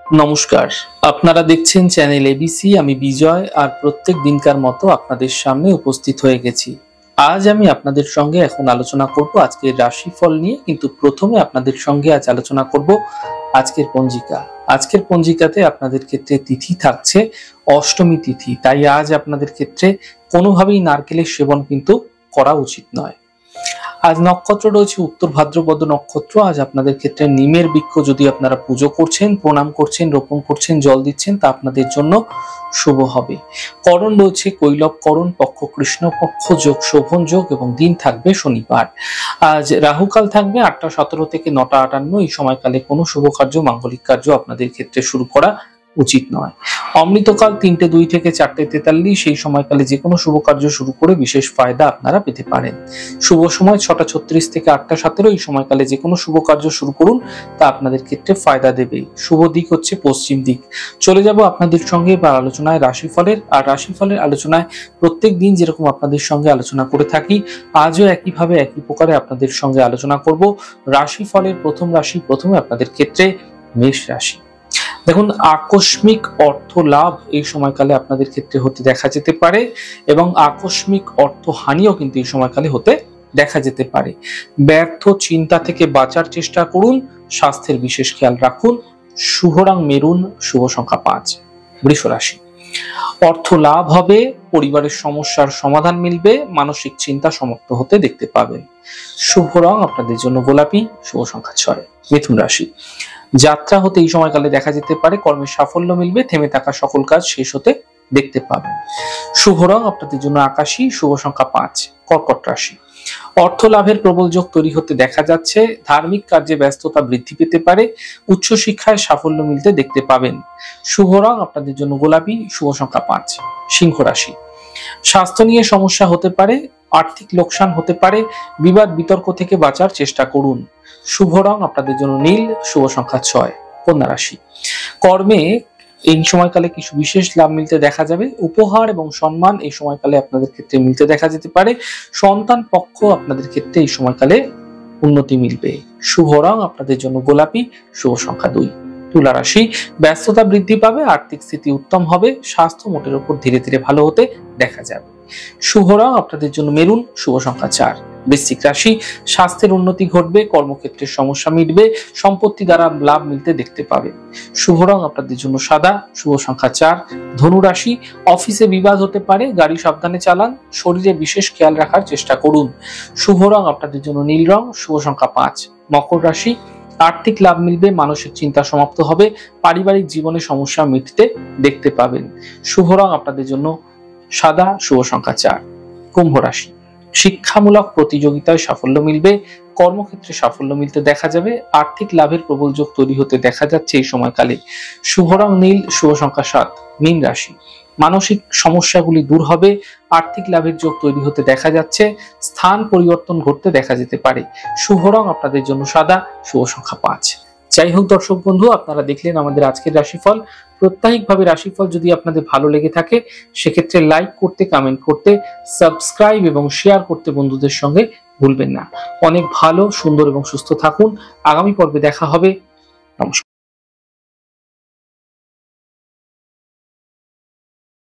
নমস্কার, আপনারা দেখছেন চ্যানেল এবিসি। আমি বিজয় আর প্রত্যেক দিনকার মতো আপনাদের সামনে উপস্থিত হয়ে গেছি। আজ আমি আপনাদের সঙ্গে এখন আলোচনা করব আজকের রাশিফল নিয়ে, কিন্তু প্রথমে আপনাদের সঙ্গে আজ আলোচনা করব আজকের পঞ্জিকা। আজকের পঞ্জিকাতে আপনাদের ক্ষেত্রে তিথি থাকছে অষ্টমী তিথি, তাই আজ আপনাদের ক্ষেত্রে কোনোভাবেই নারকেলের সেবন কিন্তু করা উচিত নয়। আজ নক্ষত্র রয়েছে উত্তর ভাদ্রপদ নক্ষত্র। আজ আপনাদের ক্ষেত্রে নিমের বৃক্ষ যদি আপনারা পুজো করছেন, প্রণাম করছেন, রোপণ করছেন, জল দিচ্ছেন, তা আপনাদের জন্য শুভ হবে। করণ রয়েছে কৈলব করণ, পক্ষ কৃষ্ণপক্ষ, যোগ শোভন যোগ এবং দিন থাকবে শনিবার। আজ রাহুকাল থাকবে 8টা 17 থেকে 9টা 58। এই সময়কালে কোনো শুভ কার্য, মাঙ্গলিক কার্য আপনাদের ক্ষেত্রে শুরু করা উচিত নয়। অমৃতকাল 3টে 2 থেকে 4টে 43। সেই সময়কালে যে কোনো শুভ কার্য শুরু করে বিশেষ ফায়দা আপনারা পেতে পারেন। শুভ সময় 6টা 36 থেকে 8টা 17। এই সময়কালে যে কোনো শুভ কার্য শুরু করুন, তা আপনাদের ক্ষেত্রে ফায়দা দেবে। শুভ দিক হচ্ছে পশ্চিম দিক। চলে যাব আপনাদের সঙ্গে এবার আলোচনায় রাশিফলের। আর রাশিফলের আলোচনায় প্রত্যেক দিন যেরকম আপনাদের সঙ্গে আলোচনা করে থাকি, আজও একইভাবে একই প্রকারে আপনাদের সঙ্গে আলোচনা করব রাশিফলের প্রথম রাশি। প্রথমে আপনাদের ক্ষেত্রে মেষ রাশি। দেখুন, আকস্মিক অর্থ লাভ এই সময়কালে আপনাদের ক্ষেত্রে হতে দেখা যেতে পারে এবং আকস্মিক অর্থ হানিও কিন্তু এই সময়কালে হতে দেখা যেতে পারে। ব্যর্থ চিন্তা থেকে বাঁচার চেষ্টা করুন, স্বাস্থ্যের বিশেষ খেয়াল রাখুন। শুভ রং মেরুন, শুভ সংখ্যা 5। বৃষ রাশি। অর্থ লাভ হবে, পরিবারের সমস্যার সমাধান মিলবে, মানসিক চিন্তা সমাপ্ত হতে দেখতে পাবেন। শুভ রং আপনাদের জন্য গোলাপি, শুভ সংখ্যা 6। মিথুন রাশি। যাত্রা হতে এই সময়কালে দেখা যেতে পারে, কর্মে সাফল্য মিলবে, থেমে থাকা সকল কাজ শেষ হতে দেখতে পাবেন। শুভ রং আপনাদের জন্য আকাশী, শুভ সংখ্যা 5। কর্কট রাশি। অর্থ লাভের প্রবল যোগ তৈরি হতে দেখা যাচ্ছে, ধার্মিক কার্যে ব্যস্ততা বৃদ্ধি পেতে পারে, উচ্চ শিক্ষায় সাফল্য মিলতে দেখতে পাবেন। শুভ রং আপনাদের জন্য গোলাপি, শুভ সংখ্যা 5। সিংহ রাশি। স্বাস্থ্য নিয়ে সমস্যা হতে পারে, আর্থিক লোকসান হতে পারে, বিবাদ বিতর্ক থেকে বাঁচার চেষ্টা করুন। শুভ রং আপনাদের জন্য নীল, শুভ সংখ্যা 6। কন্যা রাশি। কর্মে এই সময়কালে কিছু বিশেষ লাভ মিলতে দেখা যাবে, উপহার এবং সম্মান এই সময়কালে আপনাদের ক্ষেত্রে মিলতে দেখা যেতে পারে। সন্তান পক্ষ আপনাদের ক্ষেত্রে এই সময়কালে উন্নতি মিলবে। শুভ রং আপনাদের জন্য গোলাপি, শুভ সংখ্যা 2। তুলা রাশি। ব্যস্ততা বৃদ্ধি পাবে, আর্থিক স্থিতি উত্তম হবে, স্বাস্থ্য মোটের উপর ধীরে ধীরে ভালো হতে দেখা যাবে। শুভ রং আপনাদের জন্য মেরুন, শুভ সংখ্যা 4। বৃশ্চিক রাশি। স্বাস্থ্যের উন্নতি ঘটবে, কর্মক্ষেত্রের সমস্যা মিটবে, সম্পত্তি দ্বারা লাভ মিলতে দেখতে পাবে। শুভ রং আপনাদের জন্য সাদা, শুভ সংখ্যা 4। ধনু রাশি। অফিসে বিবাদ হতে পারে, গাড়ি সাবধানে চালান, শরীরে বিশেষ খেয়াল রাখার চেষ্টা করুন। শুভ রং আপনাদের জন্য নীল রং, শুভ সংখ্যা 5। মকর রাশি। আর্থিক লাভ মিলবে, মানসিক চিন্তা সমাপ্ত হবে, পারিবারিক জীবনে সমস্যা মিটতে দেখতে পাবেন। শুভ রং আপনাদের জন্য সাদা, শুভ সংখ্যা 4। কুম্ভ রাশি। শিক্ষামূলক প্রতিযোগিতায় সাফল্য মিলবে, কর্মক্ষেত্রে সাফল্য মিলতে দেখা যাবে, আর্থিক লাভের প্রবল যোগ তৈরি হতে দেখা যাচ্ছে এই সময়কালে। শুভ রং নীল, শুভ সংখ্যা 7। মীন রাশি। মানসিক সমস্যাগুলি দূর হবে, আর্থিক লাভের যোগ তৈরি হতে দেখা যাচ্ছে, স্থান পরিবর্তন ঘটতে দেখা যেতে পারে। শুভ রং আপনাদের জন্য সাদা, শুভ সংখ্যা 5। যাই হোক দর্শক বন্ধু, আপনারা দেখলেন আমাদের আজকের রাশিফল। প্রত্যাহিকভাবে রাশিফল যদি আপনাদের ভালো লেগে থাকে, সেক্ষেত্রে লাইক করতে, কমেন্ট করতে, সাবস্ক্রাইব এবং শেয়ার করতে বন্ধুদের সঙ্গে ভুলবেন না। অনেক ভালো, সুন্দর এবং সুস্থ থাকুন। আগামী পর্বে দেখা হবে। নমস্কার।